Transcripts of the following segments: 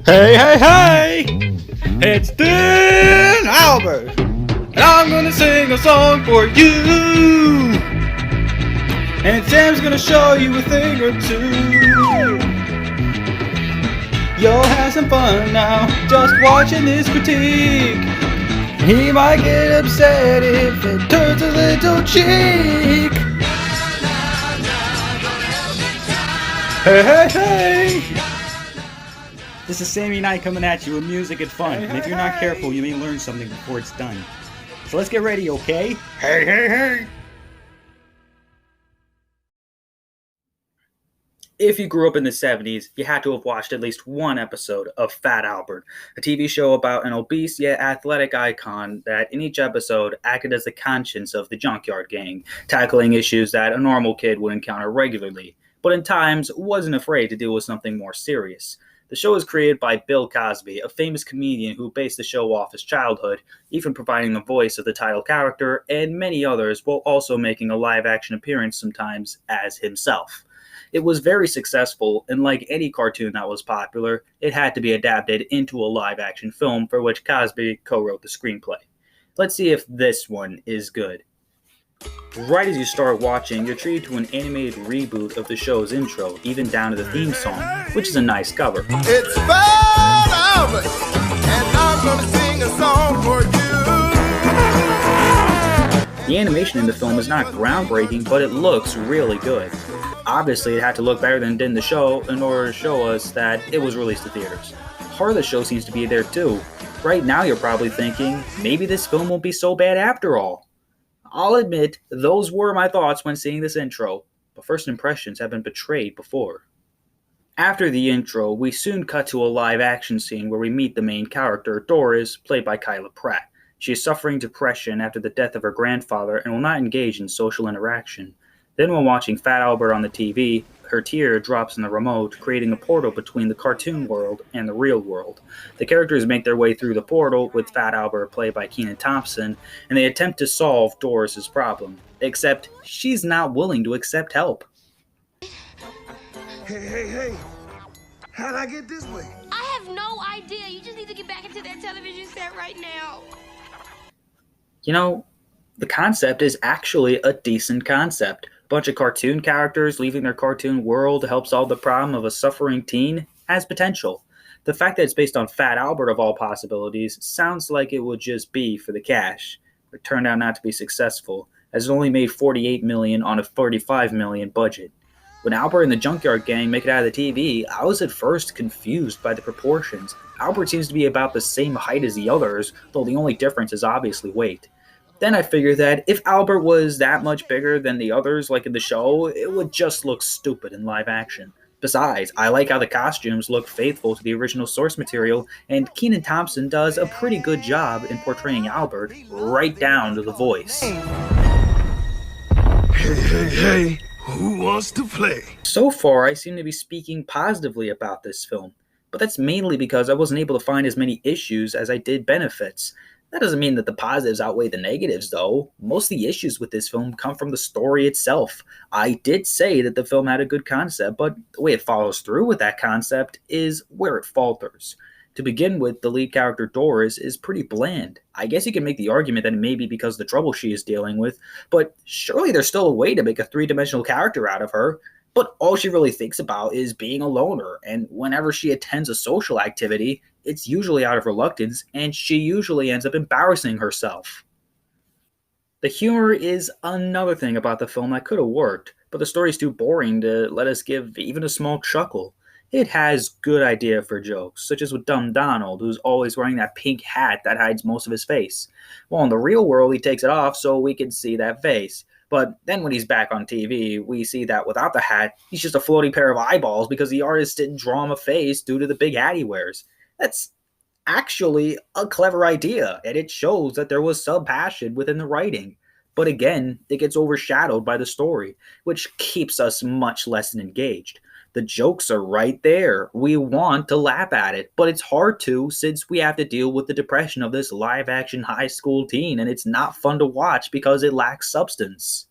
Hey! It's Dan Albert, and I'm gonna sing a song for you. And Sam's gonna show you a thing or two. You'll have some fun now, just watching this critique. He might get upset if it turns a little cheek. Hey! This is Sammy and I coming at you with music and fun. And if you're not careful, you may learn something before it's done. So let's get ready, okay? Hey! If you grew up in the 70s, you had to have watched at least one episode of Fat Albert, a TV show about an obese yet athletic icon that in each episode acted as the conscience of the Junkyard Gang, tackling issues that a normal kid would encounter regularly, but in times wasn't afraid to deal with something more serious. The show is created by Bill Cosby, a famous comedian who based the show off his childhood, even providing the voice of the title character, and many others, while also making a live-action appearance sometimes as himself. It was very successful, and like any cartoon that was popular, it had to be adapted into a live-action film for which Cosby co-wrote the screenplay. Let's see if this one is good. Right as you start watching, you're treated to an animated reboot of the show's intro, even down to the theme song, which is a nice cover. It's Fat Albert, and I'm gonna sing a song for you. The animation in the film is not groundbreaking, but it looks really good. Obviously, it had to look better than it did in the show in order to show us that it was released to theaters. Heart of the show seems to be there too. Right now you're probably thinking, maybe this film won't be so bad after all. I'll admit, those were my thoughts when seeing this intro, but first impressions have been betrayed before. After the intro, we soon cut to a live action scene where we meet the main character, Doris, played by Kyla Pratt. She is suffering depression after the death of her grandfather and will not engage in social interaction. Then when watching Fat Albert on the TV, her tear drops in the remote, creating a portal between the cartoon world and the real world. The characters make their way through the portal, with Fat Albert played by Kenan Thompson, and they attempt to solve Doris's problem. Except, she's not willing to accept help. Hey. How'd I get this way? I have no idea. You just need to get back into that television set right now. You know, the concept is actually a decent concept. Bunch of cartoon characters leaving their cartoon world to help solve the problem of a suffering teen has potential. The fact that it's based on Fat Albert of all possibilities sounds like it would just be for the cash. It turned out not to be successful, as it only made $48 million on a $35 million budget. When Albert and the Junkyard Gang make it out of the TV, I was at first confused by the proportions. Albert seems to be about the same height as the others, though the only difference is obviously weight. Then I figured that if Albert was that much bigger than the others, like in the show, it would just look stupid in live action. Besides, I like how the costumes look faithful to the original source material, and Kenan Thompson does a pretty good job in portraying Albert, right down to the voice. Hey, who wants to play? So far, I seem to be speaking positively about this film, but that's mainly because I wasn't able to find as many issues as I did benefits. That doesn't mean that the positives outweigh the negatives, though. Most of the issues with this film come from the story itself. I did say that the film had a good concept, but the way it follows through with that concept is where it falters. To begin with, the lead character Doris is pretty bland. I guess you can make the argument that it may be because of the trouble she is dealing with, but surely there's still a way to make a three-dimensional character out of her. But all she really thinks about is being a loner, and whenever she attends a social activity, it's usually out of reluctance, and she usually ends up embarrassing herself. The humor is another thing about the film that could have worked, but the story's too boring to let us give even a small chuckle. It has good idea for jokes, such as with Dumb Donald, who's always wearing that pink hat that hides most of his face. Well, in the real world, he takes it off so we can see that face. But then when he's back on TV, we see that without the hat, he's just a floating pair of eyeballs because the artist didn't draw him a face due to the big hat he wears. That's actually a clever idea, and it shows that there was some passion within the writing. But again, it gets overshadowed by the story, which keeps us much less engaged. The jokes are right there. We want to laugh at it, but it's hard to since we have to deal with the depression of this live-action high school teen, and it's not fun to watch because it lacks substance.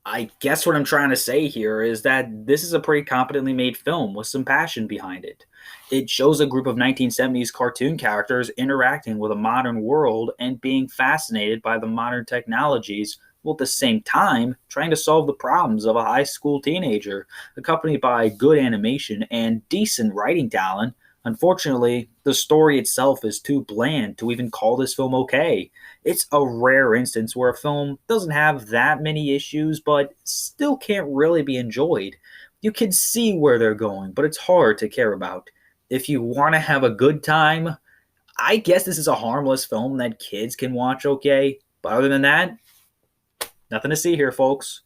I guess what I'm trying to say here is that this is a pretty competently made film with some passion behind it. It shows a group of 1970s cartoon characters interacting with a modern world and being fascinated by the modern technologies, while at the same time trying to solve the problems of a high school teenager, accompanied by good animation and decent writing talent. Unfortunately, the story itself is too bland to even call this film okay. It's a rare instance where a film doesn't have that many issues but still can't really be enjoyed. You can see where they're going, but it's hard to care about. If you want to have a good time, I guess this is a harmless film that kids can watch okay. But other than that, nothing to see here, folks.